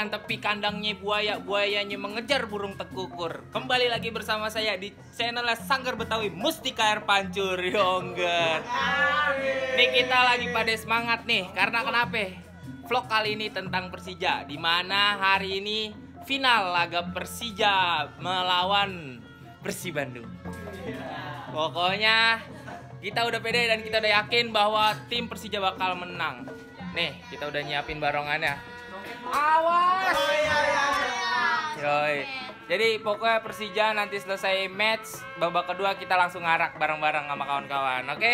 ikan tapi kandangnya buaya, buayanya mengejar burung tekukur. Kembali lagi bersama saya di channelnya Sanggar Betawi Mustika Air Pancur, Yongger. Nih kita lagi pada semangat nih, karena kenapa? Vlog kali ini tentang Persija, dimana hari ini final laga Persija melawan Persib Bandung. Pokoknya kita udah pede dan kita udah yakin bahwa tim Persija bakal menang. Nih, kita udah nyiapin barongannya. Awas! Yoi. Jadi pokoknya Persija nanti selesai match babak kedua kita langsung ngarak bareng-bareng sama kawan-kawan, oke?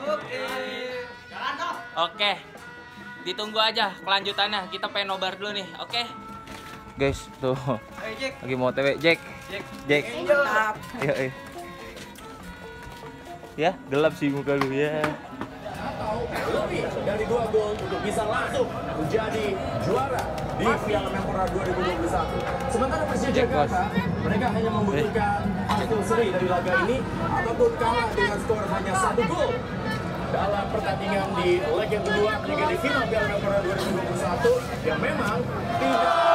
Oke. Oke. Ditunggu aja kelanjutannya. Kita pengen nobar dulu nih, oke? Guys, tuh. Lagi mau TW, Jack. Jack. Mantap. Yoi. Ya, gelap sih muka lu ya. Atau lebih dari 2 gol untuk bisa langsung menjadi juara di Piala Menpora 2021. Sementara Persija Jakarta, mereka hanya membutuhkan hasil seri dari laga ini ataupun kalah dengan skor hanya 1 gol dalam pertandingan di leg yang kedua hingga di final Piala Menpora 2021 yang memang tidak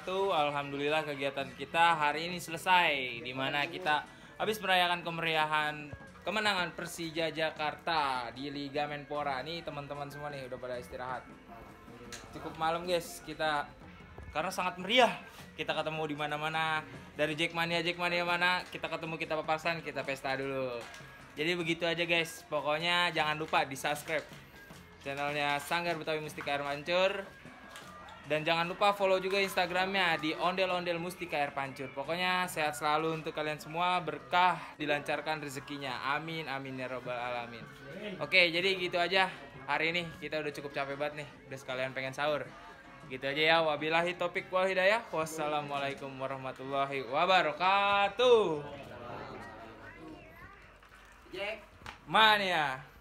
wabarakatuh. Alhamdulillah kegiatan kita hari ini selesai, di mana kita habis merayakan kemeriahan kemenangan Persija Jakarta di Liga Menpora. Nih teman-teman semua nih udah pada istirahat. Cukup malam guys kita, karena sangat meriah. Kita ketemu di mana-mana, dari Jackmania mana kita ketemu, kita papasan, kita pesta dulu. Jadi begitu aja guys. Pokoknya jangan lupa di subscribe channelnya Sanggar Betawi Mustika Air Mancur. Dan jangan lupa follow juga Instagramnya di ondel-ondel Mustika Air Pancur. Pokoknya sehat selalu untuk kalian semua, berkah, dilancarkan rezekinya. Amin, amin ya robbal alamin. Oke, jadi gitu aja. Hari ini kita udah cukup capek banget nih, udah sekalian pengen sahur. Gitu aja ya, wabillahi taufiq wal hidayah. Wassalamualaikum warahmatullahi wabarakatuh. Jack Mania.